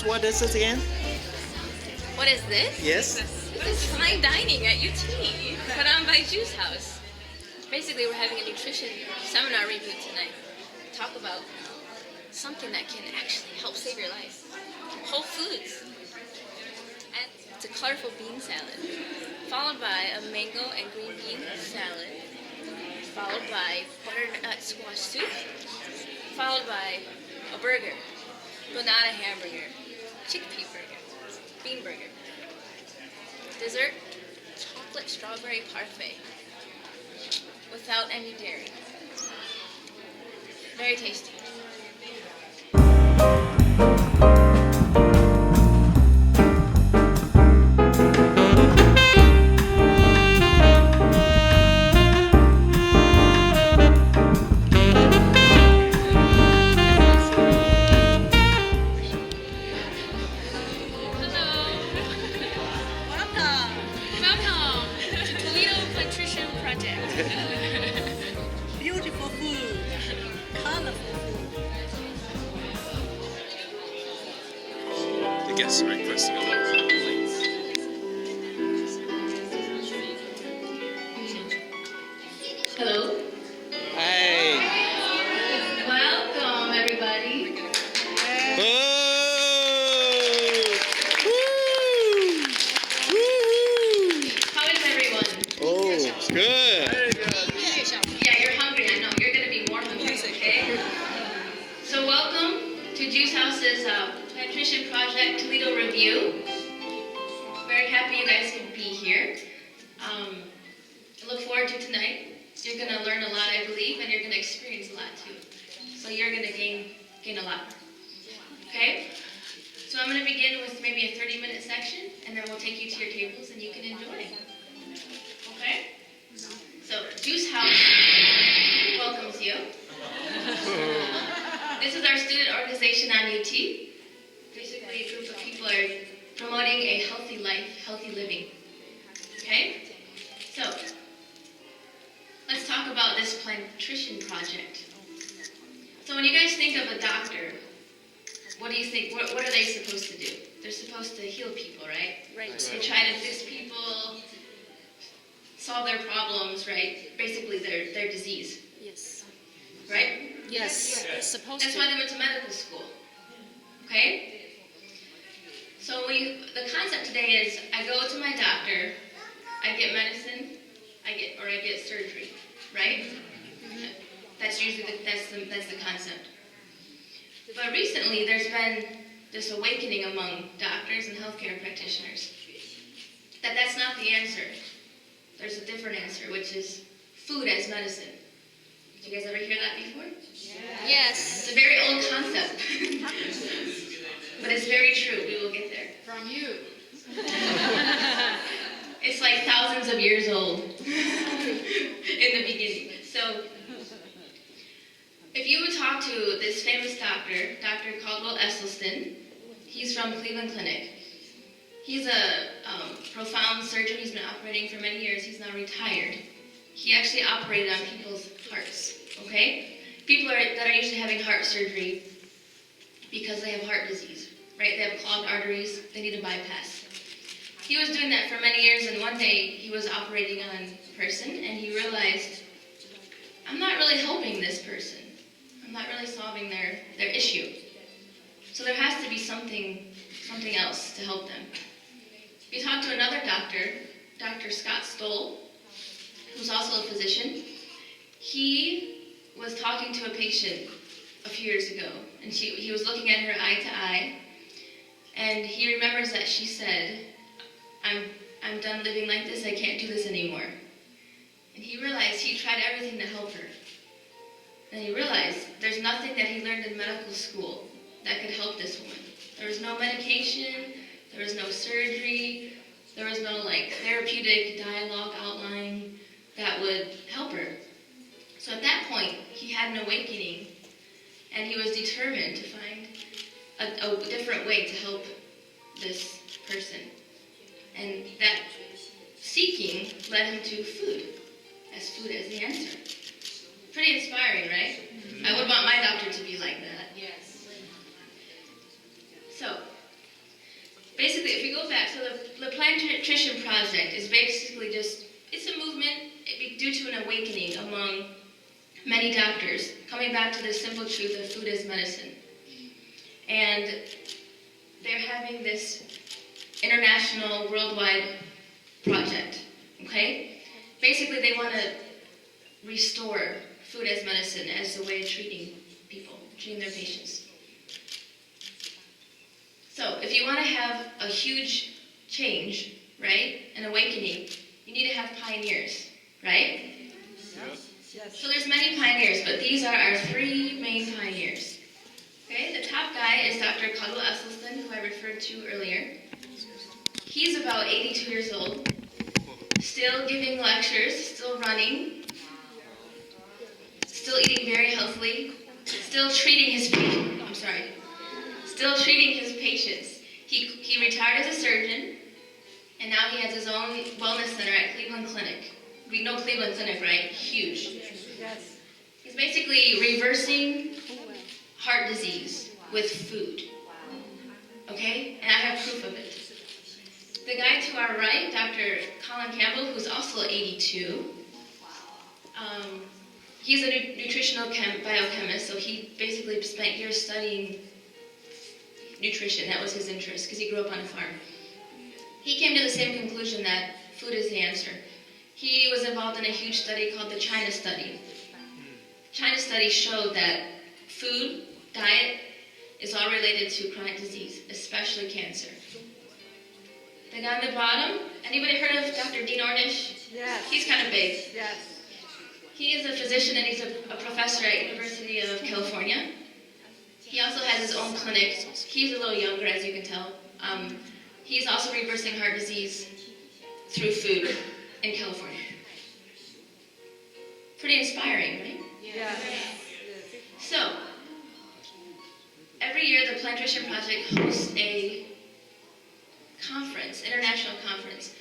us what this is again? What is this? Yes. This is fine dining at UT, put on by Juice House. Basically, we're having a nutrition seminar review tonight. Talk about something that can actually help save your life. Whole foods. And it's a colorful bean salad, followed by a mango and green bean salad, followed by butternut squash soup, followed by a burger, but not a hamburger, chickpea burger, bean burger. Dessert, chocolate strawberry parfait, without any dairy. Very tasty. Welcome to Toledo Plantrician Project. Beautiful food, colorful food. The guests are requesting a local plates. Hello. Hey. Welcome, everybody. Oh. Woo. Woo. How is everyone? Oh, it's good. Yeah, you're hungry. I know. You're going to be more hungry, okay? So welcome to Juice House's Plantrician Project Toledo Review. Very happy you guys could be here. I look forward to tonight. You're going to learn a lot, I believe, and you're going to experience a lot too. So you're going to gain a lot. Okay? So I'm going to begin with maybe a 30-minute section, and then we'll take you to your tables and you can enjoy. Okay? So Juice House welcomes you. This is our student organization on UT. Basically, a group of people are promoting a healthy life, healthy living. Okay? So, let's talk about this Plantrician Project. So when you guys think of a doctor, what do you think, what are they supposed to do? They're supposed to heal people, right? Right. They try to fix people, solve their problems, right? Basically their disease, Yes. right? Yes. It's supposed That's to. why they went to medical school. Okay? So the concept today is I go to my doctor, I get medicine, I get surgery, right? That's usually that's the concept. But recently there's been this awakening among doctors and healthcare practitioners that that's not the answer. There's a different answer, which is food as medicine. Did you guys ever hear that before? Yes. It's a very old concept, but it's very true. We will get there. From you. It's like thousands of years old in the beginning. So, if you would talk to this famous doctor, Dr. Caldwell Esselstyn, he's from Cleveland Clinic. He's a profound surgeon. He's been operating for many years. He's now retired. He actually operated on people's hearts, okay? People that are usually having heart surgery because they have heart disease, right? They have clogged arteries. They need a bypass. He was doing that for many years, and one day he was operating on a person, and he realized, I'm not really helping this person. I'm not really solving their issue. So there has to be something else to help them. We talked to another doctor, Dr. Scott Stoll, who's also a physician. He was talking to a patient a few years ago, and he was looking at her eye to eye, and he remembers that she said, I'm done living like this, I can't do this anymore. And he realized he tried everything to help her. And he realized there's nothing that he learned in medical school that could help this woman. There was no medication, there was no surgery, there was no therapeutic dialogue outline that would help her. So at that point, he had an awakening, and he was determined to find a different way to help this person. And that seeking led him to food as the answer. Pretty inspiring, right? I would want my doctor to be like that. Yes. So, Plantrician Project is basically it's a movement due to an awakening among many doctors coming back to the simple truth of food as medicine. And they're having this international, worldwide project, okay? Basically, they want to restore food as medicine as a way of treating people, treating their patients. So, if you want to have a huge change, right, an awakening, you need to have pioneers, right? Yep. So there's many pioneers, but these are our three main pioneers. Okay, the top guy is Dr. Caldwell Esselstyn, who I referred to earlier. He's about 82 years old, still giving lectures, still running, still eating very healthily, still treating his patients. He retired as a surgeon, and now he has his own wellness center at Cleveland Clinic. We know Cleveland Clinic, right? Huge. Yes. He's basically reversing heart disease with food. Okay? And I have proof of it. The guy to our right, Dr. Colin Campbell, who's also 82, he's a nutritional biochemist, so he basically spent years studying nutrition. That was his interest, because he grew up on a farm. He came to the same conclusion that food is the answer. He was involved in a huge study called the China Study. China Study showed that food, diet, is all related to chronic disease, especially cancer. The guy on the bottom, anybody heard of Dr. Dean Ornish? Yes. He's kind of big. Yes. He is a physician and he's a professor at University of California. He also has his own clinic. He's a little younger, as you can tell. He's also reversing heart disease through food in California. Pretty inspiring, right? Yes. So, every year the Plantrician Project hosts a conference, international conference,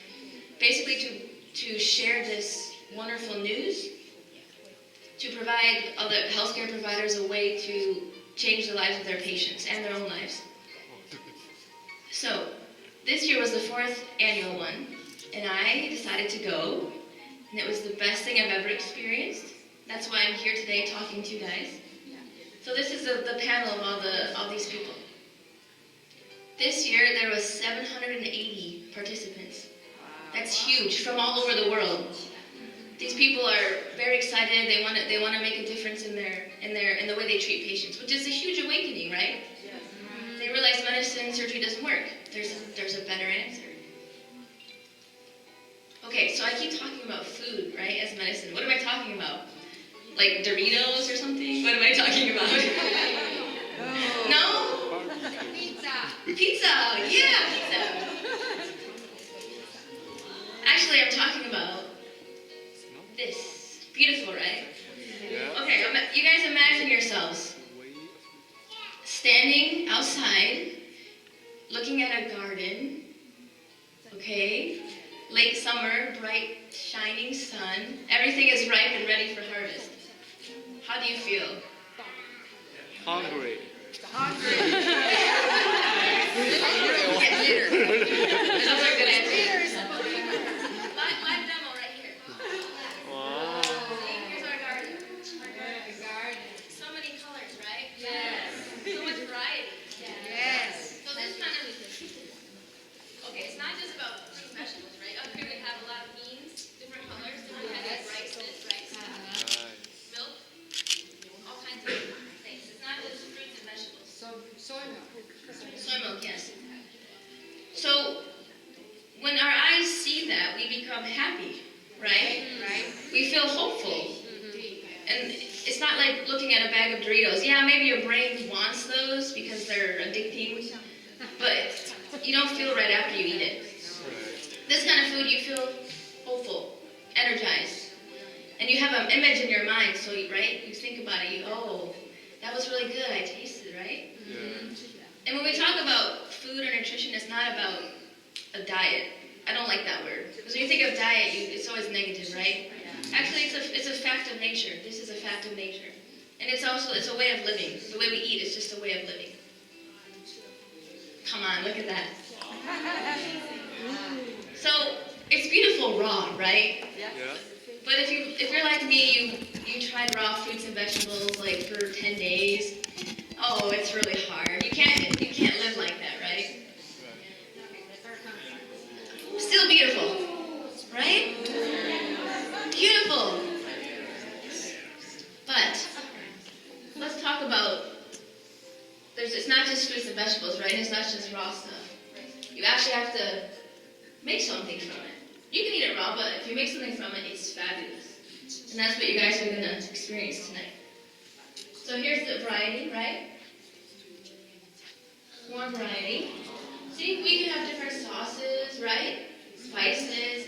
basically to share this wonderful news, to provide other healthcare providers a way to change the lives of their patients and their own lives. So, this year was the 4th annual one, and I decided to go, and it was the best thing I've ever experienced. That's why I'm here today talking to you guys. So this is the panel of all these people. This year there was 780 participants. That's huge, from all over the world. These people are very excited. They want to make a difference in the way they treat patients, which is a huge awakening, right? They realize medicine and surgery doesn't work. There's a better answer. Okay, so I keep talking about food, right, as medicine. What am I talking about? Like Doritos or something? What am I talking about? No? Pizza, yeah, pizza. Actually, I'm talking about this. Beautiful, right? Yeah. Okay, you guys imagine yourselves standing outside, looking at a garden, okay? Late summer, bright, shining sun. Everything is ripe and ready for harvest. How do you feel? Hungry. Those are good answers. Live demo right here. Wow. See, here's our garden. So many colors, right? Yes. So much variety. Yes. So this kind of, okay, it's not just about fruit and vegetables, right? Up here we have a lot of beans, different colors, different kinds of rice, milk, all kinds of things. It's not just fruits and vegetables. Soy milk. Soy milk, yes. So when our eyes see that, we become happy, right? Right. We feel hopeful. And it's not like looking at a bag of Doritos. Yeah, maybe your brain wants those because they're addicting, but you don't feel right after you eat it. This kind of food, you feel hopeful, energized. And you have an image in your mind, so right? You think about it, oh, that was really good, I tasted it, right? Yeah. And when we talk about food or nutrition, it's not about a diet. I don't like that word. Because when you think of diet, it's always negative, right? Actually, it's a fact of nature. This is a fact of nature. And it's a way of living. The way we eat is just a way of living. Come on, look at that. So it's beautiful raw, right? Yeah. But if you're like me, you tried raw fruits and vegetables like for 10 days. Oh, it's really hard. You can't live like that, right? Still beautiful, right? Beautiful. But let's talk about it's not just fruits and vegetables, right? It's not just raw stuff. You actually have to make something from it. You can eat it raw, but if you make something from it, it's fabulous. And that's what you guys are going to experience tonight. So here's the variety, right? More variety. See, we can have different sauces, right? Spices,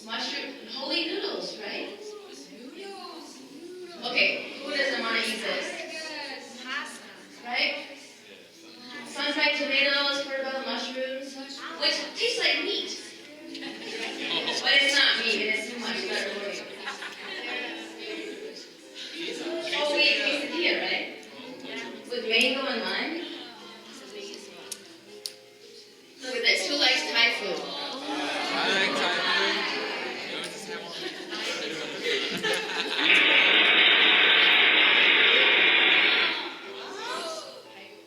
mushroom, holy noodles, right? Okay, who doesn't want to eat this? Right? Sun-dried tomatoes, heard about mushrooms, which tastes like meat. But it's not meat, and it's much better for you. Oh, we ate quesadilla, right? With mango and lime. Look at this. Who likes Thai food? I like Thai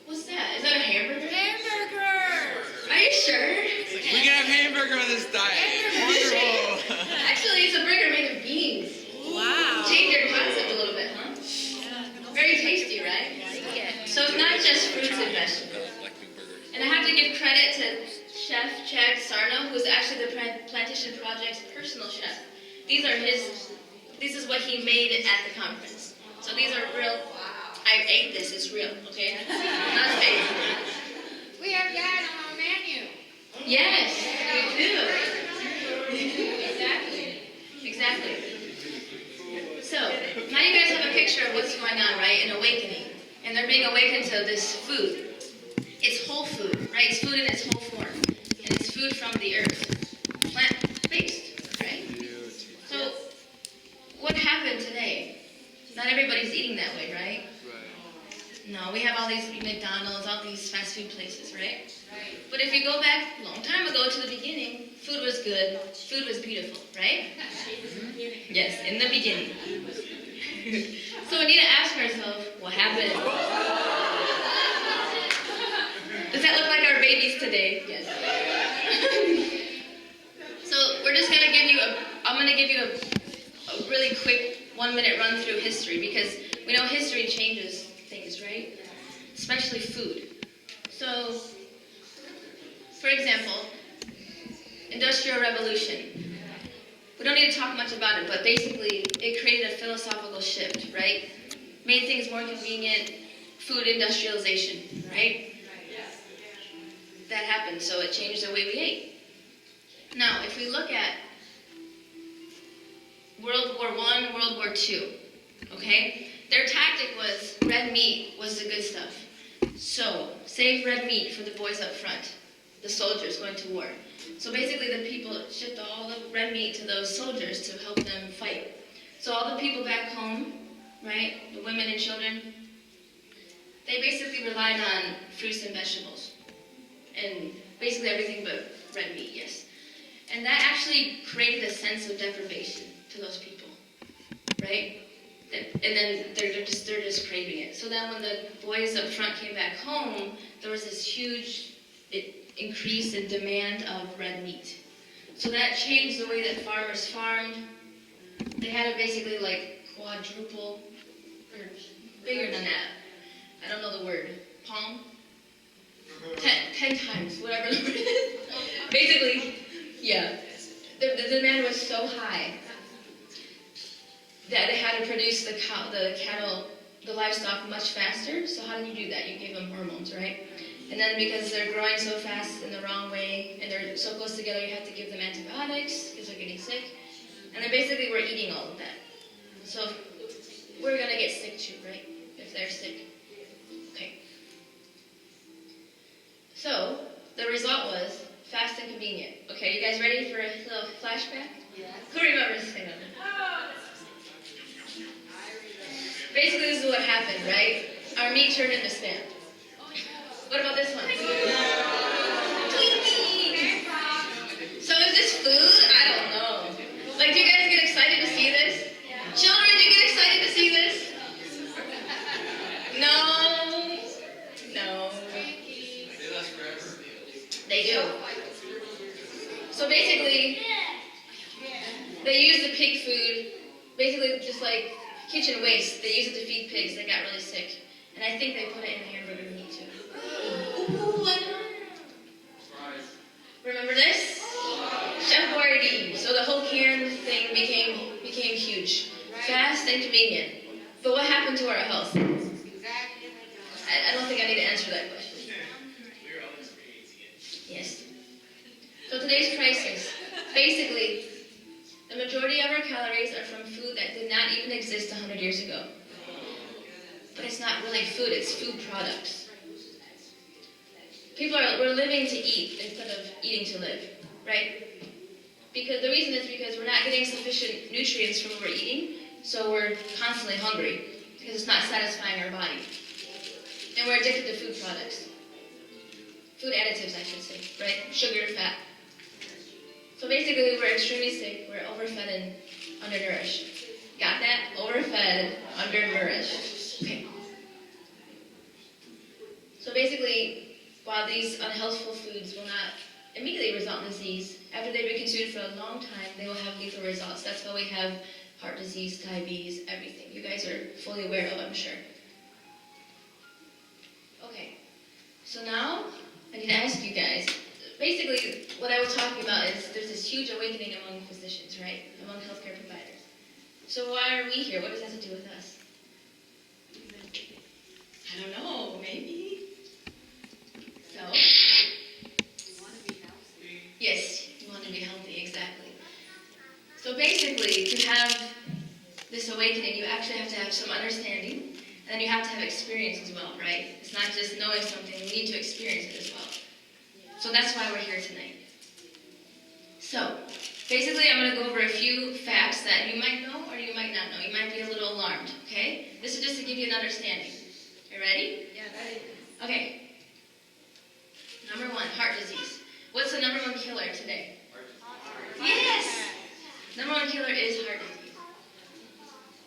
What's that? Is that a hamburger? Hamburger. Are you sure? We can have hamburger on this diet. Wonderful. Actually, it's a burger made of beans. Wow. Change your concept a little bit, huh? Very tasty, right? So it's not just fruits and vegetables. And I have to give credit to Chef Chad Sarno, who's actually the Plantrician Project's personal chef. This is what he made at the conference. So these are real. I ate this, it's real, okay? Not fake. We have that on our menu. Yes, we do. Exactly. So, now you guys have a picture of what's going on, right? An awakening. And they're being awakened to this food. It's whole food, right? It's food in its whole form. And it's food from the earth. Plant-based, right? So, what happened today? Not everybody's eating that way, right? No, we have all these McDonald's, all these fast food places, right? But if you go back a long time ago to the beginning, food was good, food was beautiful, right? Yes, in the beginning. So we need to ask ourselves, what happened? Does that look like our babies today? Yes. So we're just gonna give you I'm gonna give you a really quick 1-minute run through history, because we know history changes things, right? Especially food. So, for example, Industrial Revolution. We don't need to talk much about it, but basically it created a philosophical shift, right? Made things more convenient, food industrialization, right? That happened, so it changed the way we ate. Now, if we look at World War I, World War II, okay? Their tactic was red meat was the good stuff. So, save red meat for the boys up front, the soldiers going to war. So basically the people shipped all the red meat to those soldiers to help them fight. So all the people back home, right, the women and children, they basically relied on fruits and vegetables. And basically everything but red meat, yes. And that actually created a sense of deprivation to those people, right? And then they're just craving it. So then when the boys up front came back home, there was this huge increase in demand of red meat. So that changed the way that farmers farmed. They had to basically like quadruple, or bigger than that. I don't know the word. Palm? 10 times, whatever the word is. Basically, yeah. The demand was so high that they had to produce the cattle, the livestock much faster. So how did you do that? You gave them hormones, right? And then because they're growing so fast in the wrong way, and they're so close together, you have to give them antibiotics because they're getting sick. And then basically we're eating all of that. So we're gonna get sick too, right? If they're sick. Okay. So the result was fast and convenient. Okay, you guys ready for a little flashback? Yeah. Who remembers this thing? Basically, this is what happened, right? Our meat turned into spam. What about this one? Twinkie! So is this kitchen waste. They use it to feed pigs. They got really sick. And I think they put it in hamburger meat too. Ooh, I know. Remember this? Chef Boyardee. So the whole can thing became huge. Fast and convenient. But what happened to our health? I don't think I need to answer that question. Yes. So today's crisis. Basically, the majority of our calories are from food that did not even exist 100 years ago. But it's not really food, it's food products. We're living to eat instead of eating to live, right? Because the reason is because we're not getting sufficient nutrients from what we're eating, so we're constantly hungry because it's not satisfying our body. And we're addicted to food products. Food additives, I should say, right? Sugar, fat. So basically, we're extremely sick, we're overfed and undernourished. Got that? Overfed, undernourished. Okay. So basically, while these unhealthful foods will not immediately result in disease, after they've been consumed for a long time, they will have lethal results. That's why we have heart disease, diabetes, everything. You guys are fully aware of, I'm sure. Okay, so now I need to ask you guys, basically what I was talking about is there's this huge awakening among physicians, right? Among healthcare providers. So why are we here? What does that have to do with us? I don't know, maybe. So, yes, you want to be healthy, exactly. So basically, to have this awakening, you actually have to have some understanding, and then you have to have experience as well, right? It's not just knowing something, we need to experience it as well. So that's why we're here tonight. So, basically, I'm going to go over a few facts that you might know or you might not know. You might be a little alarmed, okay? This is just to give you an understanding. You ready? Yeah, ready. Okay. Number 1, heart disease. What's the number 1 killer today? Yes! Number 1 killer is heart disease.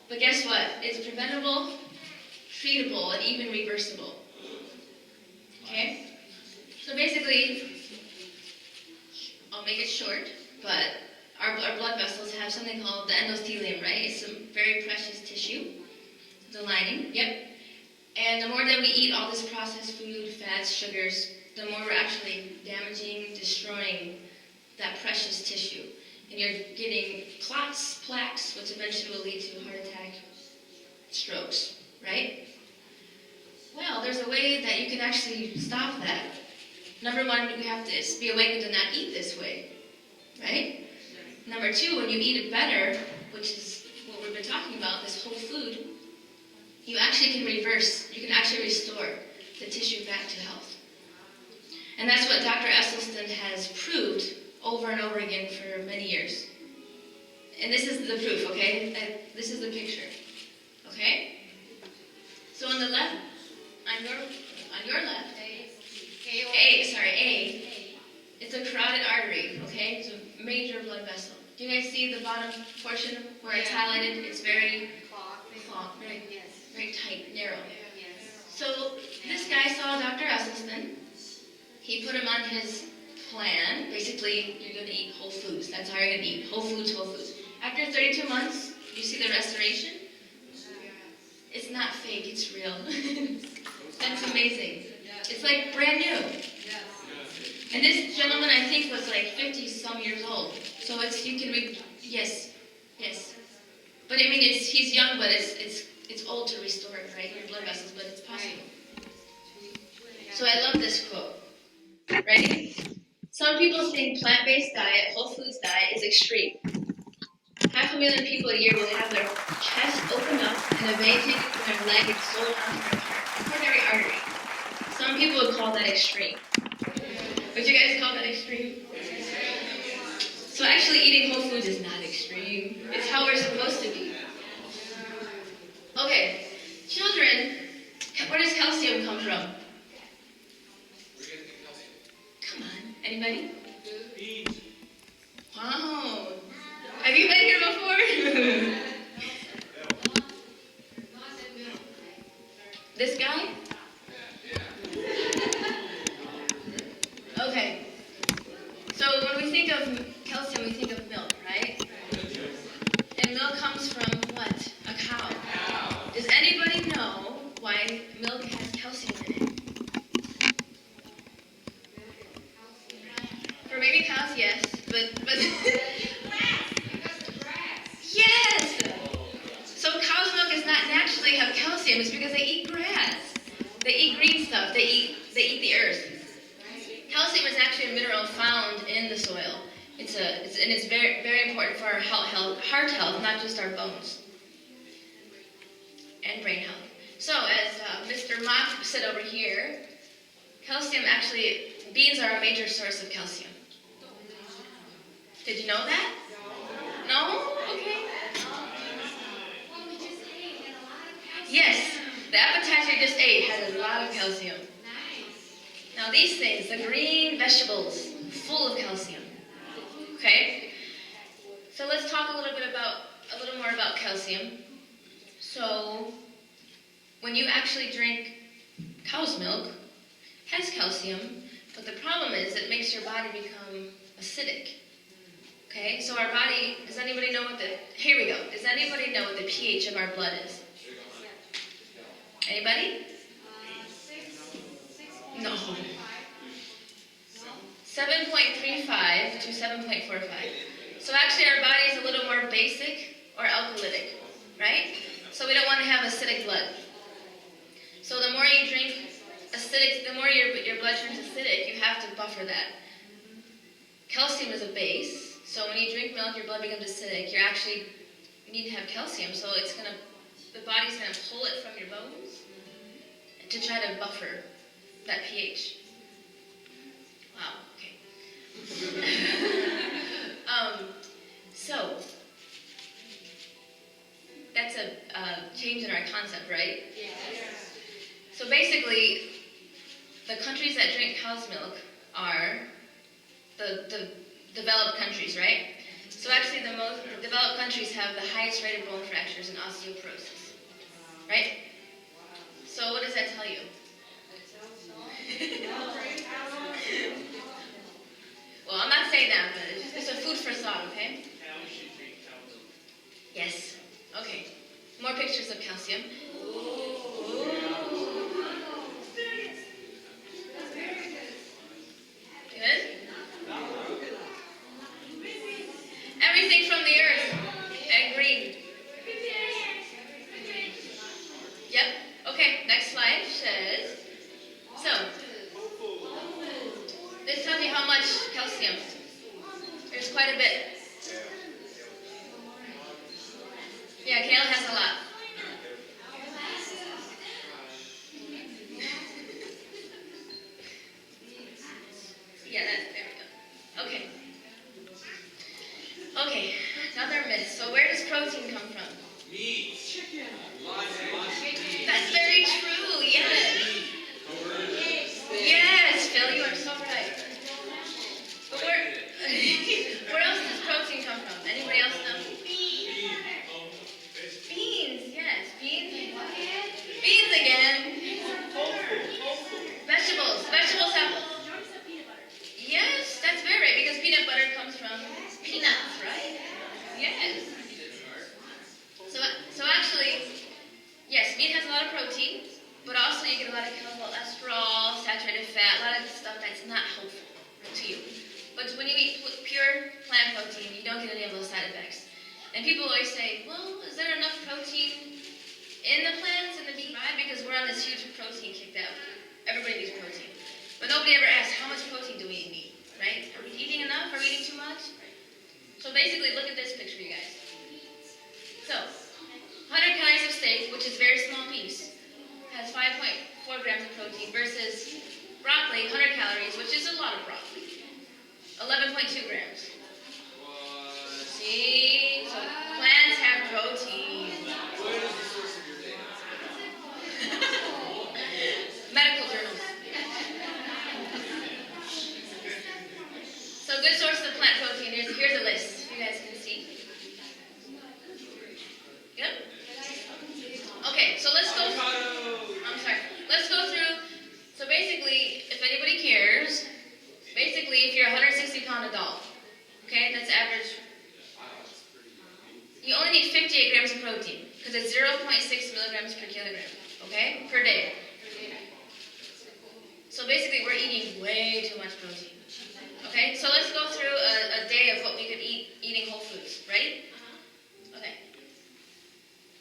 But guess what? It's preventable, treatable, and even reversible. Okay? So basically, I'll make it short, but our blood vessels have something called the endothelium, right? It's some very precious tissue. The lining, yep. And the more that we eat all this processed food, fats, sugars, the more we're actually damaging, destroying that precious tissue. And you're getting clots, plaques, which eventually will lead to a heart attack, strokes, right? Well, there's a way that you can actually stop that. Number 1, you have to be awakened to not eat this way, right? Number 2, when you eat it better, which is what we've been talking about, this whole food, you actually can reverse, you can actually restore the tissue back to health. And that's what Dr. Esselstyn has proved over and over again for many years. And this is the proof, okay? This is the picture, okay? So on the left, on your left, A, it's a carotid artery, okay? It's a major blood vessel. Do you guys see the bottom portion where it's highlighted? It's very clogged, very tight, narrow. So this guy saw Dr. Esselstyn. He put him on his plan. Basically, you're going to eat whole foods. That's how you're going to eat. Whole foods, whole foods. After 32 months, you see the restoration? It's not fake, it's real. That's amazing. It's like brand new. And this gentleman, I think, was like 50-some years old. So it's, you can read, yes. But I mean, he's young, but it's old to restore it, right? Your blood vessels, but it's possible. So I love this quote. Ready? Some people think plant-based diet, whole foods diet is extreme. 500,000 people a year will have their chest opened up and a vein taken from their leg and sold onto their coronary artery. Some people would call that extreme. Would you guys call that extreme? So actually eating whole foods is not extreme. It's how we're supposed to be. Okay, children, where does calcium come from? Come on, anybody? Wow. Have you been here before? This guy? Okay. So when we think of calcium, we think of milk, right? And milk comes from what? A cow. why milk has calcium in it? For baby cows, yes, but yes. So cow's milk does not naturally have calcium. It's because they eat grass. They eat green stuff. They eat the earth. Calcium is actually a mineral found in the soil. It's very very important for our heart health, not just our bones and brain health. So as Mr. Mock said over here, calcium actually, beans are a major source of calcium. Did you know that? No? Okay. Yes, the appetizer you just ate has a lot of calcium. Now these things, the green vegetables, full of calcium. Okay? So let's talk a little more about calcium. So when you actually drink cow's milk, it has calcium, but the problem is it makes your body become acidic. Okay? So our body, does anybody know what the pH of our blood is? Anybody? No. 7.35 to 7.45. So actually our body is a little more basic or alkalytic, right? So we don't want to have acidic blood. So the more you drink acidic, the more your blood turns acidic, you have to buffer that. Calcium is a base, so when you drink milk, your blood becomes acidic. You need to have calcium, so the body's going to pull it from your bones to try to buffer that pH. Wow, okay. So, that's a change in our concept, right? Yes. So basically, the countries that drink cow's milk are the developed countries, right? So actually the most developed countries have the highest rate of bone fractures and osteoporosis, right? So what does that tell you? Well, I'm not saying that, but it's a food for thought, okay? Yes. Okay. More pictures of calcium. Good? Everything from the earth and green. Yep. Okay, next slide says, so, this tells you how much calcium. There's quite a bit. Yeah, kale has a lot. Yeah, there we go. Okay. Okay, another myth. So where does protein come from? Meat. Chicken. That's very true, yes. Yes, Phil, you are so right. But where else does protein come from? Anybody else know? Beans, yes. Beans again. Vegetables. Vegetables have... Yes, that's very right, because peanut butter comes from peanuts, right? Yes. So actually, yes, meat has a lot of protein, but also you get a lot of cholesterol, saturated fat, a lot of stuff that's not helpful to you. But when you eat pure plant protein, you don't get any of those side effects. And people always say, well, is there enough protein in the plants and the meat? Right? Because we're on this huge protein kick that everybody needs protein. But nobody ever asks, how much protein do we need, right? Are we eating enough? Are we eating too much? So basically, look at this picture, you guys. So, 100 calories of steak, which is a very small piece, has 5.4 grams of protein versus broccoli, 100 calories, which is a lot of broccoli, 11.2 grams. See? So plants have protein. Medical journals. So good sources of plant protein. Here's a list. You guys can see. Yep. Okay, so let's go through. So basically, if anybody cares, if you're a 160-pound adult, okay, that's average. You only need 58 grams of protein because it's 0.6 milligrams per kilogram. okay, per day. So basically, we're eating way too much protein. Okay, so let's go through a day of what we could eat eating whole foods. Ready? Okay.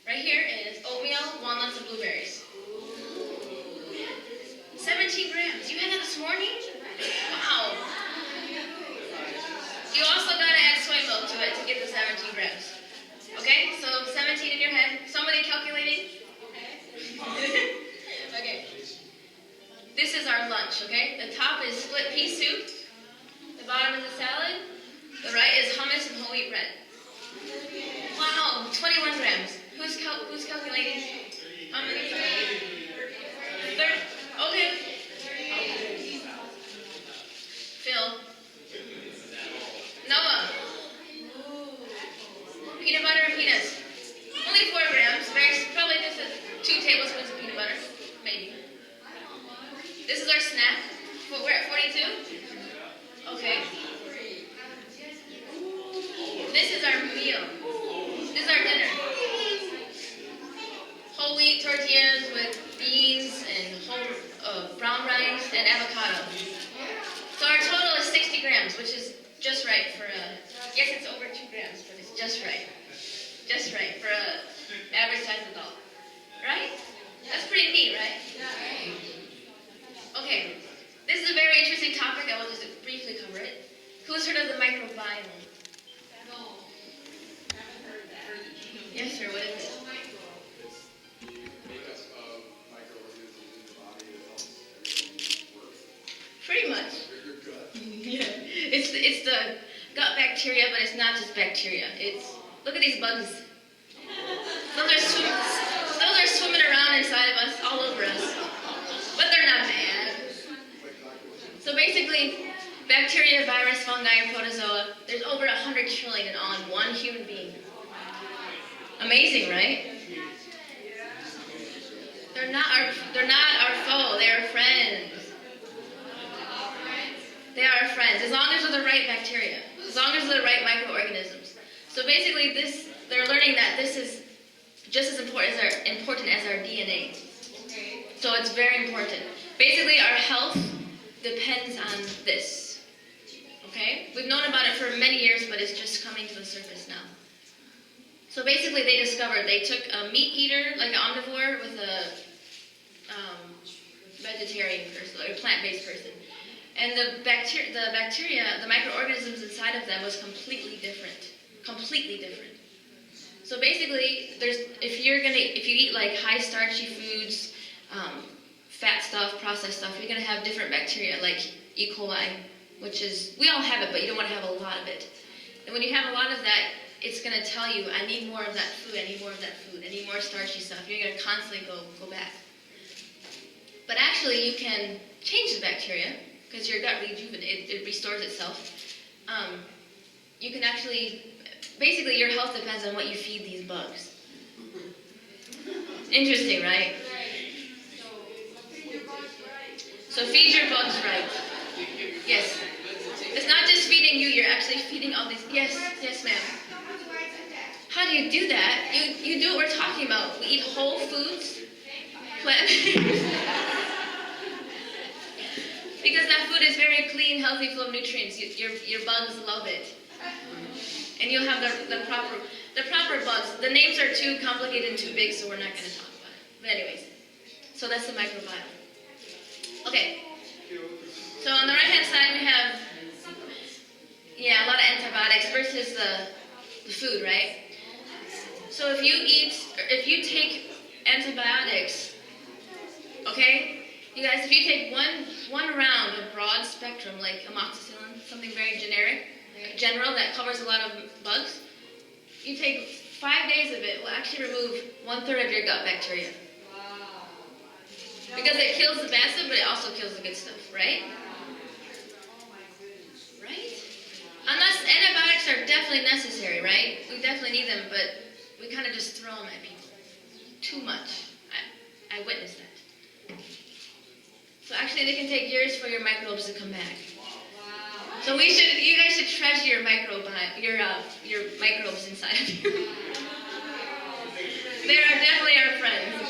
Right here is oatmeal, walnuts, and blueberries. 17 grams. You had that this morning? Wow. You also gotta add soy milk to it to get the 17 grams. Okay, so 17 in your head. Somebody calculating? Okay. This is our lunch, okay? The top is split pea soup. The bottom is a salad. The right is hummus and whole wheat bread. Wow, 21 grams. Who's calculating? How many? 30. Okay. Phil. Noah. Peanut butter and peanuts. Only 4 grams. Probably just 2 tablespoons of peanut butter. Maybe. This is our snack. We're at 42? Okay. This is our meal. This is our dinner. Whole wheat tortillas with beans and brown rice and avocado. So our total is 60 grams, which is just right for yes, it's over 2 grams, but it's just right. Just right for a average size adult. Right? That's pretty neat, right? Okay. This is a very interesting topic. I will just briefly cover it. Who's heard of the microbiome? No. Haven't heard that. Yes, sir. What is it? Pretty much. Yeah. It's the gut bacteria, but it's not just bacteria. Look at these bugs. Those are swimming around inside of us, all over us. But they're not bad. So basically, bacteria, virus, fungi, and protozoa, there's over 100 trillion on one human being. Amazing, right? They're not our foe, they're friends. They are our friends, as long as they're the right bacteria, as long as they're the right microorganisms. So basically, they're learning that this is just as important as our DNA. So it's very important. Basically, our health depends on this. Okay? We've known about it for many years, but it's just coming to the surface now. So basically, they took a meat eater, like an omnivore, with a vegetarian person, or a plant-based person. And the bacteria, the microorganisms inside of them was completely different. Completely different. So basically, if you eat like high starchy foods, fat stuff, processed stuff, you're gonna have different bacteria, like E. coli, which is, we all have it, but you don't want to have a lot of it. And when you have a lot of that, it's gonna tell you, I need more of that food, I need more of that food, I need more starchy stuff. You're gonna constantly go back. But actually, you can change the bacteria, because your gut rejuvenates, it restores itself. You can actually, basically your health depends on what you feed these bugs. Interesting, right? So feed your bugs right. Yes. It's not just feeding you, you're actually feeding all these. Yes, ma'am. How do you do that? You do what we're talking about. We eat whole foods, plant-based. Because that food is very clean, healthy, full of nutrients. Your bugs love it. And you'll have the proper bugs. The names are too complicated and too big, so we're not going to talk about it. But anyways, so that's the microbiome. Okay. So on the right-hand side, we have, a lot of antibiotics versus the food, right? So if you take antibiotics, okay? You guys, if you take one round of broad spectrum, like amoxicillin, something very general that covers a lot of bugs, you take 5 days of it, will actually remove 1/3 of your gut bacteria. Wow. Because it kills the bad stuff, but it also kills the good stuff, right? Right? Unless antibiotics are definitely necessary, right? We definitely need them, but we kind of just throw them at people. Too much. I witnessed that. So actually, they can take years for your microbes to come back. Wow. So you guys should treasure your microbes inside of you. They are definitely our friends.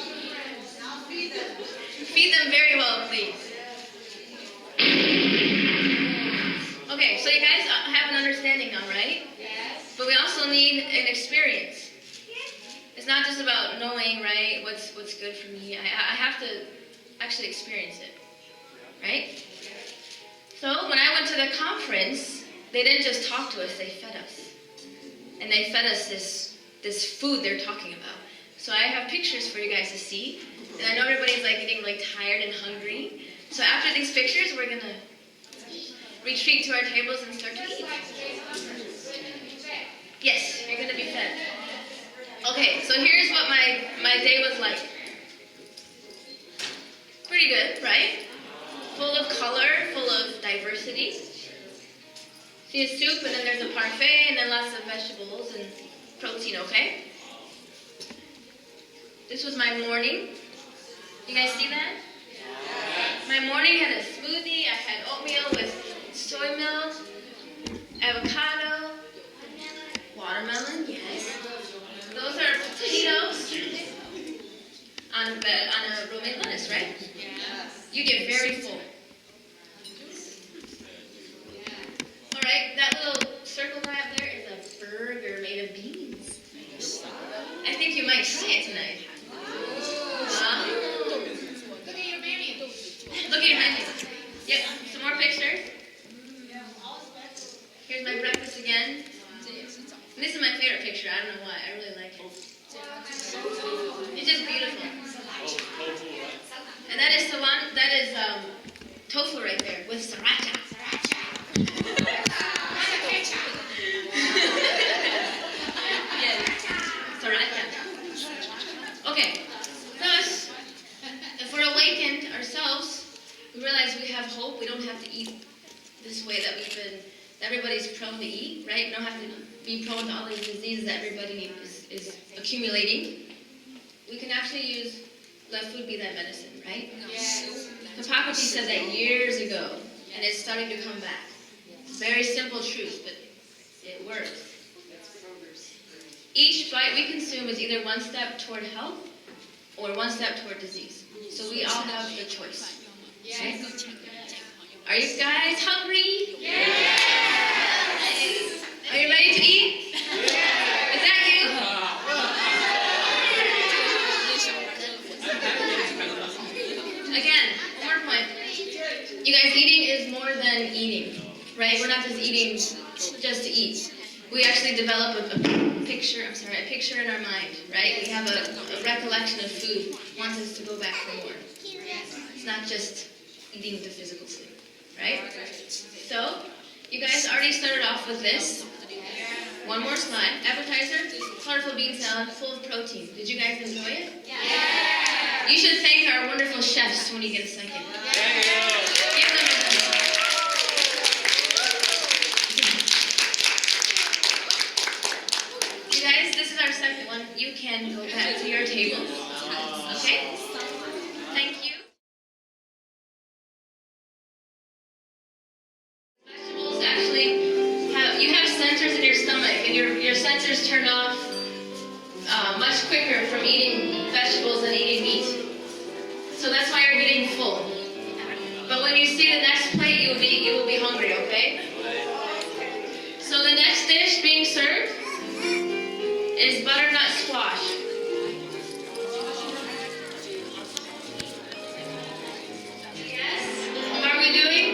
not just about knowing, right, what's good for me. I have to actually experience it, right? So when I went to the conference, they didn't just talk to us, they fed us. And they fed us this food they're talking about. So I have pictures for you guys to see. And I know everybody's like getting like tired and hungry. So after these pictures, we're gonna retreat to our tables and start to eat. Yes, you're gonna be fed. Okay, so here's what my day was like. Pretty good, right? Full of color, full of diversity. See a soup, and then there's a parfait, and then lots of vegetables and protein, okay? This was my morning. You guys see that? My morning had a smoothie. I had oatmeal with soy milk, avocado, watermelon, yes. Those are potatoes on a romaine lettuce, right? You get very full. All right, that little circle guy up there is a burger made of beans. I think you might try it tonight. Look at your menu. Look at your menu. Yep, some more pictures. Here's my breakfast again. And this is my favorite picture. I don't know why. I really like it. It's just beautiful. And that is tofu right there with sriracha. Yes, sriracha. Okay, thus, if we're awakened ourselves, we realize we have hope. We don't have to eat this way that everybody's prone to eat, right? We don't have to be prone to all these diseases that everybody is accumulating. We can actually let food be that medicine, right? Yes. Hippocrates said that years ago, and it's starting to come back. Very simple truth, but it works. Each bite we consume is either one step toward health or one step toward disease. So we all have the choice. Okay? Are you guys hungry? Yes! Are you ready to eat? Yes! Is that you? Again, one more point. You guys, eating is more than eating, right? We're not just eating just to eat. We actually develop a picture in our mind, right? We have a recollection of food, wants us to go back for more. It's not just eating the physical food, right? So, you guys already started off with this. One more slide. Appetizer, colorful bean salad, full of protein. Did you guys enjoy it? Yeah. You should thank our wonderful chefs when you get a second. Give them a hand. You guys, this is our second one. You can go back to your tables. Okay? Thank you. Vegetables actually you have sensors in your stomach, and your sensors turn off much quicker from eating vegetables than eating meat. So that's why you're getting full. But when you see the next plate, you will be hungry, okay? So the next dish being served is butternut squash. Yes? How are we doing?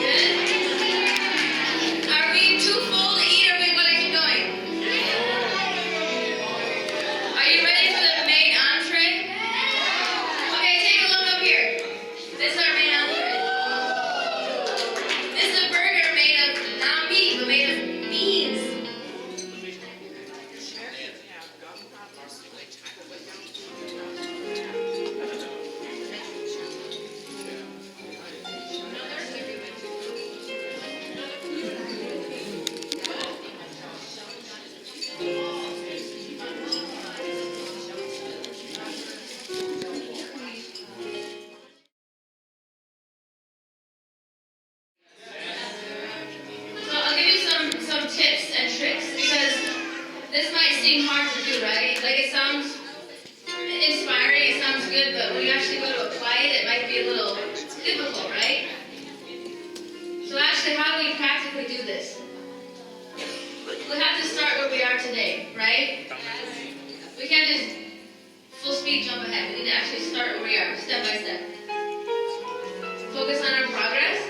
Good? Are we too full to eat, or what are you doing? speed jump ahead. We need to actually start where we are, step by step. Focus on our progress.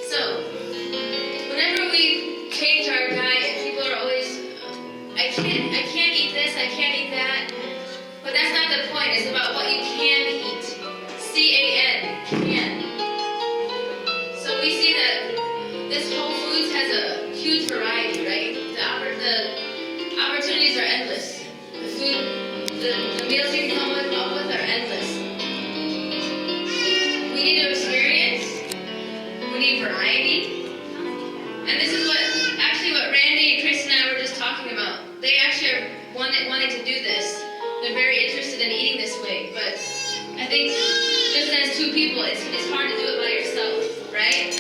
So, whenever we change our diet, people are always, I can't eat this, I can't eat that. But that's not the point. It's about what you can eat. C-A-N, can. So we see that this Whole Foods has a huge variety, right? The opportunities are endless. The food, the meals you can come up with are endless. We need to experience. We need variety. And this is what Randy and Chris and I were just talking about. They actually are wanting to do this. They're very interested in eating this way, but I think just as two people, it's hard to do it by yourself, right?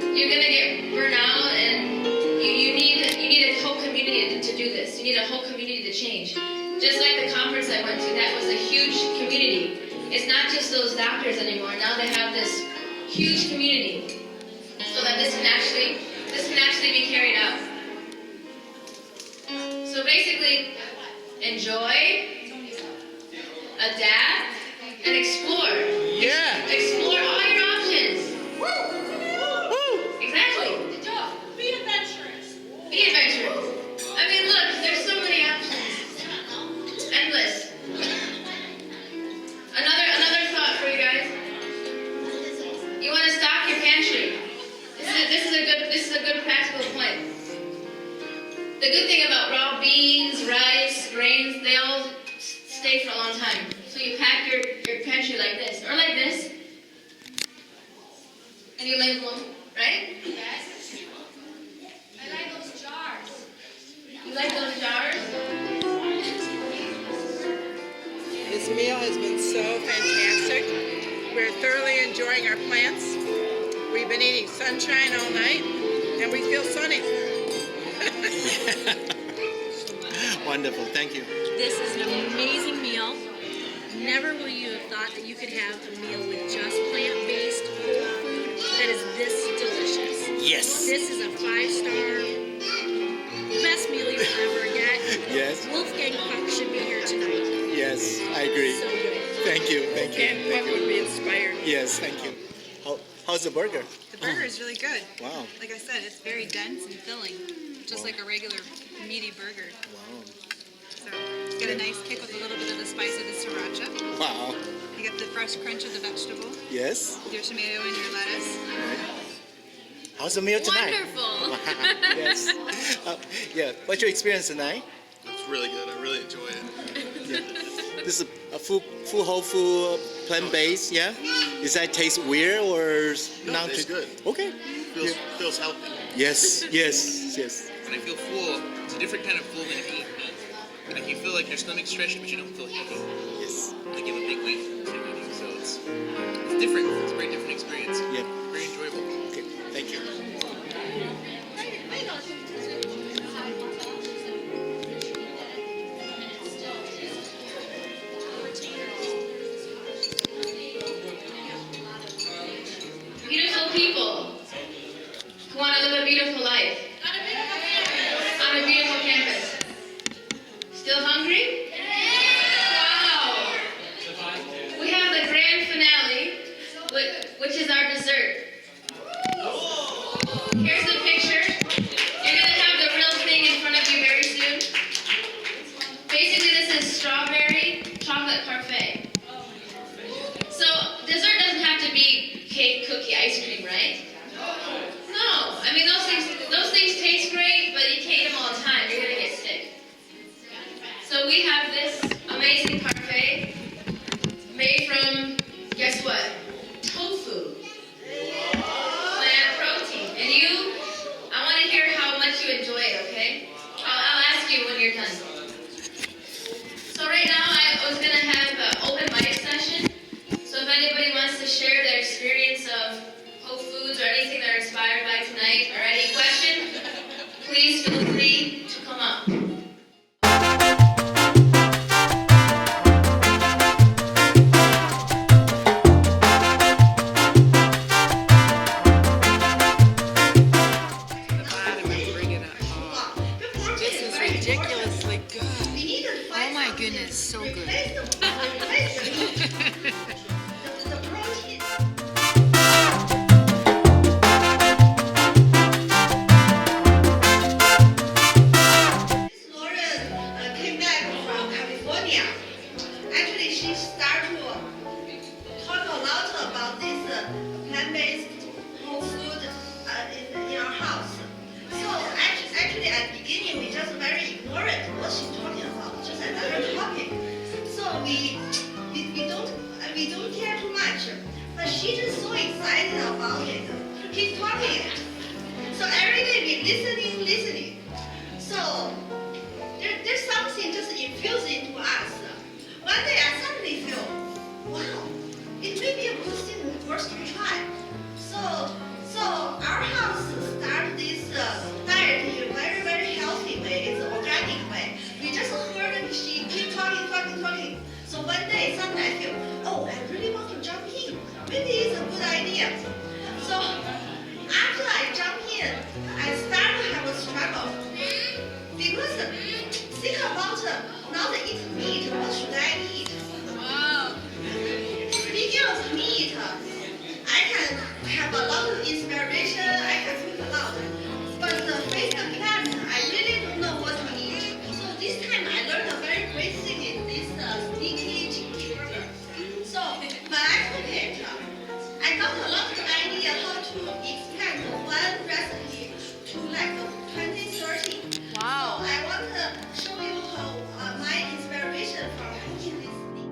You're gonna get burnt out, and you need a whole community to do this. You need a whole community to change. Just like the conference I went to, that was a huge community. It's not just those doctors anymore. Now they have this huge community, so that this can actually be carried out. So basically, enjoy, adapt, and explore. Yeah. Explore all your options. Exactly. Be adventurous. Be adventurous. I mean, look, there's so many options. Endless. Another thought for you guys. You want to stock your pantry. This is a good practical point. The good thing about raw beans, rice, grains, they all stay for a long time. So you pack your pantry like this, or like this, and you label them, right? Yes. I like those jars. You like those jars? This meal has been so fantastic. We're thoroughly enjoying our plants. We've been eating sunshine all night, and we feel sunny. Wonderful. Thank you. This is an amazing meal. Never will you have thought that you could have a meal with just plant-based whole food that is this delicious. Yes. This is a 5-star, best meal you'll ever get. Yes. Wolfgang Puck should be here tonight. Yes, I agree. So good. Thank you. Thank you. And Thank Puck would you. be inspired. Yes, thank you. How's the burger? The burger is really good. Wow. Like I said, it's very dense and filling, just like a regular meaty burger. Wow. So it's got a nice kick with a little bit of the spice of the sriracha. Wow. You get the fresh crunch of the vegetable, Yes. with your tomato and your lettuce. How's the meal tonight? Wonderful. Yes. Yeah. What's your experience tonight? It's really good. I really enjoy it. Yeah. This is a full whole food plant-based. Yeah. Does that taste weird or No, not? it tastes good. Okay. Feels healthy. Yes. Yes. Yes. And I feel full. It's a different kind of full than if you eat meat. Like you feel like your stomach's stretched, but you don't feel heavy. Yes. Like you have a big weight sitting on you. So it's different. It's a very different experience. Yeah. Very enjoyable. Okay. Thank you. Beautiful people who want to live a beautiful life on a beautiful campus. Still hungry? Wow! We have the grand finale, which is our dessert. Here's the picture. You're going to have the real thing in front of you very soon. Basically, this is strawberry chocolate parfait. So, dessert doesn't have to be cake, cookie, ice cream, right? No. I mean, those things taste great, but you can't eat them all the time. You're going to get sick. So we have this amazing parfait made from, guess what? Tofu. Plant protein. And I want to hear how much you enjoy it, okay? I'll ask you when you're done. So right now, I was going to have an open mic session. So if anybody wants to share their experience of Whole Foods or anything they're inspired by tonight, or any question, please feel free to come up. The bottom and bring it up. This is ridiculously good. goodness, so good. The protein. Miss Lauren came back from California. Actually, she started to talk a lot about this plant-based whole food in our house. So actually at the beginning, we just very ignorant what she's talking about, just another topic. So we don't care too much. But she's just so excited about it. Keep talking. So every day we listening. So there's something just infused into us. One day I suddenly feel, wow, it may be a good thing worth to try. So our house started this diet in a very, very healthy way. It's an organic way. We just heard she keep talking. So one day suddenly I feel, oh, I really want to jump in. Maybe it's a good idea. So after I jump in, I start to have a struggle. Because think about not eat meat, what should I eat? Wow. Speaking of meat, I can have a lot of inspiration, I can think a lot. But face the plant, I really don't know what to eat. So this time I learned a very great thing in this sticky chicken burger. So when I cook it, I got a lot of idea how to expand one recipe to like 20, 30. Wow. So I want to show you how my inspiration from cooking this thing.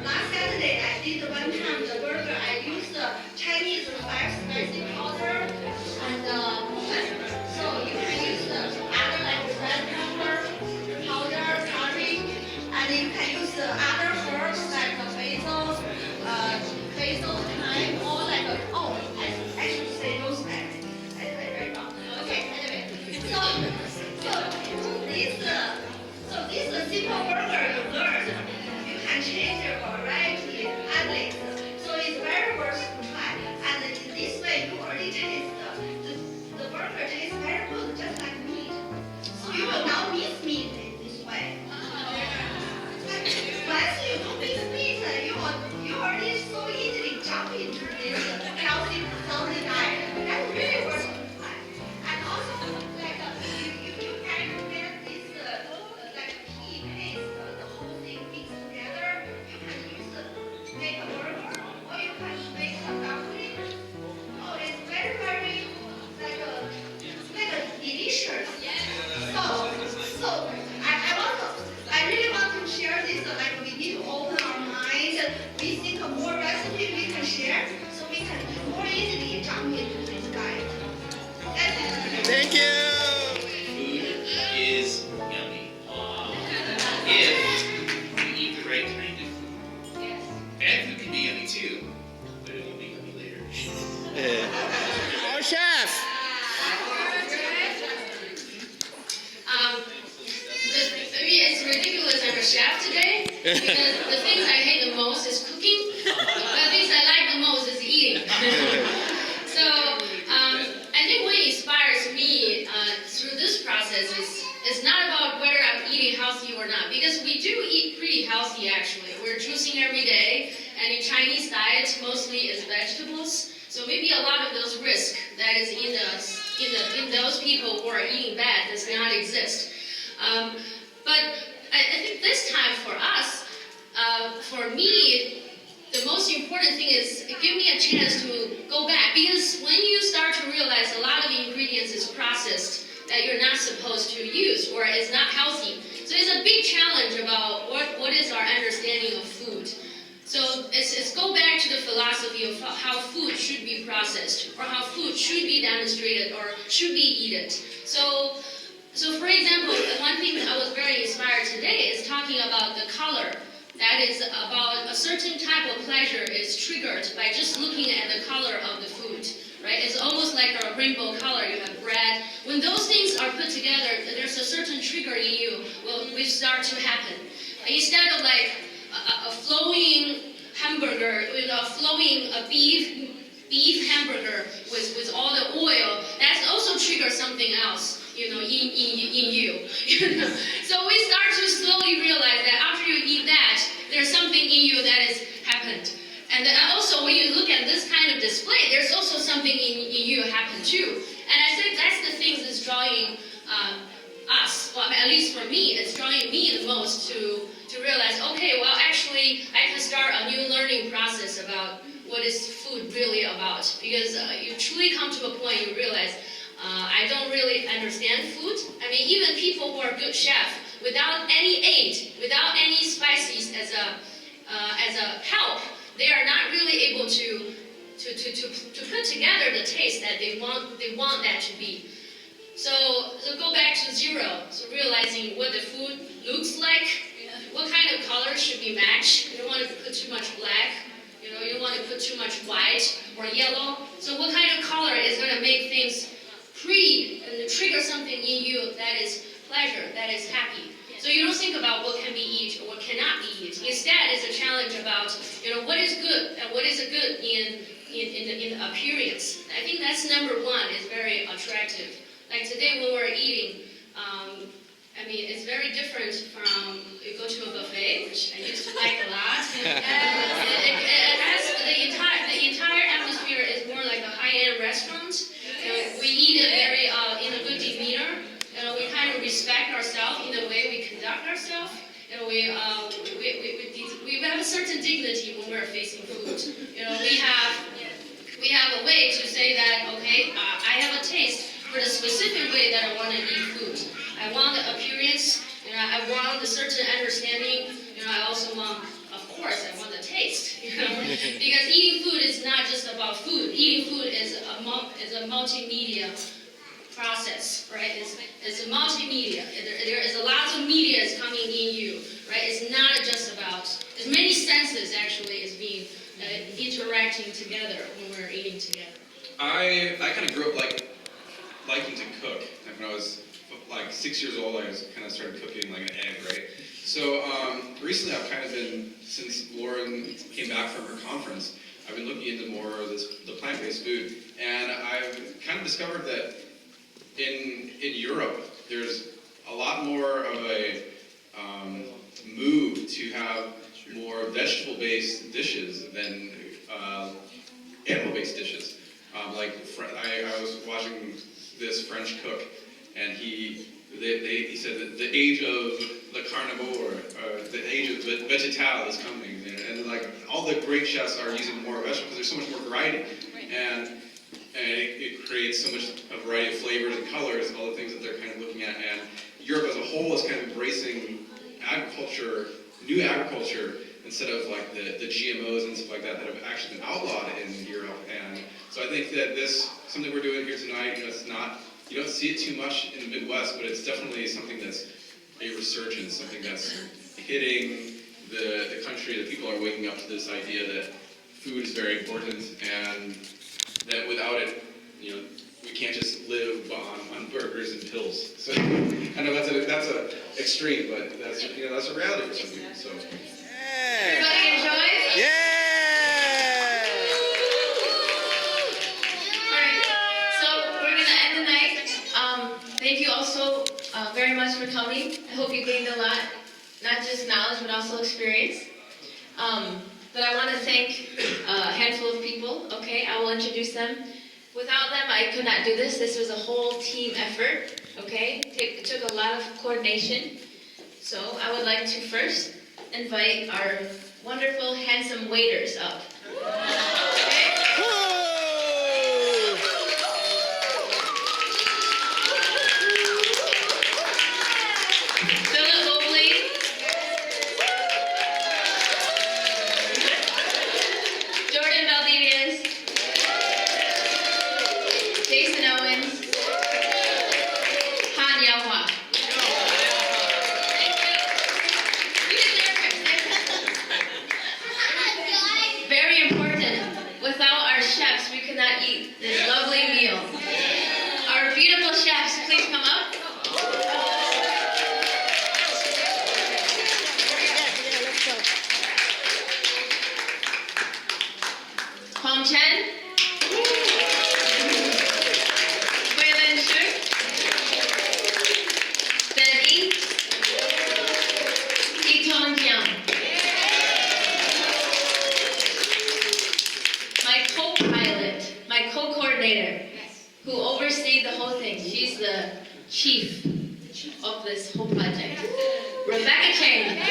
Last Saturday, I did one time the burger. I used the Chinese 5 spicy powder and so you can use the other like red pepper powder, curry, and you can use the other herbs like basil, thyme, all like I should say rosemary. I very wrong. Okay, anyway, so this simple burger you learned. You can change your variety and it. So it's very worth to try. And in this way, you already taste the burger tastes very good, just like meat. So you will now miss meat in this way. Once you don't miss meat, you already so easily jump into this healthy diet. That's really worth to try. And also, like you can get this like pea paste, the whole thing mixed together. You can use make a burger, or you can make some dumpling. Oh, it's very, very like delicious. So I really want to share this. Like we need to open our mind. We think of more recipes we can share, so we can more easily jump into this diet. That's it. Thank you. Food is yummy. If you eat the right kind of food. Yes. Bad food can be yummy too, but it won't be yummy later. Our chef. Maybe it's ridiculous I'm a chef today because the things I hate the most is cooking. The things I like the most is eating. So I think what inspires me through this process is not about whether I'm eating healthy or not, because we do eat pretty healthy actually. We're juicing every day, and in Chinese diet mostly is vegetables. So maybe a lot of those risks that is in those people who are eating bad does not exist. But I think this time for us, for me, the most important thing is it gives me a chance to go back, because when you start to realize a lot of the ingredients is processed that you're not supposed to use or is not healthy. So it's a big challenge about what is our understanding of food. So it's go back to the philosophy of how food should be processed, or how food should be demonstrated or should be eaten. So for example, one thing that I was very inspired today is talking about the color. That is about a certain type of pleasure is triggered by just looking at the color of the food, right? It's almost like a rainbow color. You have red. When those things are put together, there's a certain trigger in you will start to happen. Instead of like a flowing hamburger with a flowing beef beef hamburger with all the oil, that's also triggers something else, in you. So we start to slowly realize that after you eat that, there's something in you that has happened. And then also when you look at this kind of display, there's also something in you happen too. And I think that's the thing that's drawing us, well, at least for me, it's drawing me the most to realize, okay, well, actually, I can start a new learning process about what is food really about. Because you truly come to a point you realize, I don't really understand food. I mean, even people who are good chefs, without any aid, without any spices as a help, they are not really able to put together the taste that they want that to be. So go back to zero. So realizing what the food looks like, what kind of colors should be matched. You don't want to put too much black. You don't want to put too much white or yellow. So what kind of color is going to make things pretty and trigger something in you that is pleasure, that is happy. So you don't think about what can be eaten or what cannot be eaten. Instead, it's a challenge about what is good and what is good in the appearance. I think that's number one. Is very attractive. Like today when we're eating, it's very different from you go to a buffet, which I used to like a lot. It has the entire atmosphere is more like a high-end restaurant. We eat it very in a good demeanor. We kind of respect ourselves in the way we conduct ourselves. We have a certain dignity when we're facing food. We have a way to say that, okay, I have a taste for the specific way that I want to eat food. I want the appearance, I want the certain understanding, I also want, of course, I want the taste, Because eating food is not just about food. Eating food is a multimedia process, right? It's a multimedia. There is a lot of media is coming in you, right? It's not just about, as many senses actually is being interacting together when we're eating together. I kind of grew up liking to cook. When I was like 6 years old, I was kind of started cooking like an egg, right? So recently I've kind of been, since Lauren came back from her conference, I've been looking into more of the plant-based food, and I've kind of discovered that in Europe there's a lot more of a move to have more vegetable-based dishes than animal-based dishes. I was watching this French cook, and he said that the age of the carnivore, the age of vegetal is coming, and like all the great chefs are using more vegetables. There's so much more variety, and it creates so much a variety of flavors and colors, all the things that they're kind of looking at. And Europe as a whole is kind of embracing agriculture, new agriculture, instead of like the GMOs and stuff like that have actually been outlawed in Europe. And so I think that something we're doing here tonight, it's not, you don't see it too much in the Midwest, but it's definitely something that's a resurgence, something that's hitting the country, that people are waking up to this idea that food is very important, and that without it, we can't just live on burgers and pills. So I know that's a extreme, but that's a reality for some people. So. Everybody enjoy? Yeah! Alright, so we're going to end the night. Thank you also very much for coming. I hope you gained a lot, not just knowledge, but also experience. But I want to thank a handful of people, okay? I will introduce them. Without them, I could not do this. This was a whole team effort, okay? It took a lot of coordination. So I would like to first invite our wonderful, handsome waiters up. Okay? Philip Mobley. Jordan Valdez. Jason Owens. Han Yaohua. Very important. Without our chefs, we could not eat this lovely meal. Our beautiful chefs, please come up. Hong Chen. my co-coordinator, who oversees the whole thing. She's the chief of this whole project, Rebecca Chang.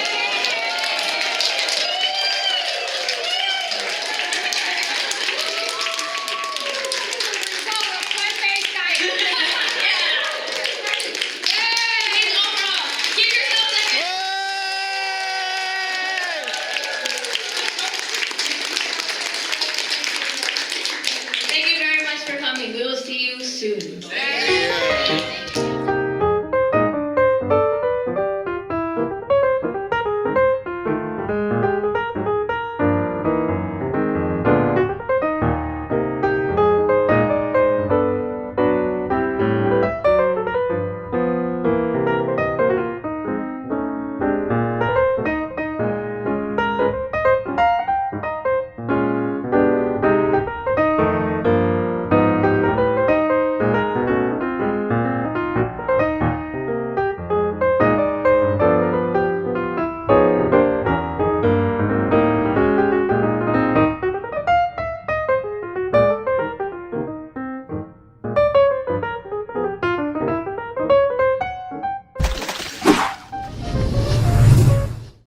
Thank you very much for coming. We will see you soon.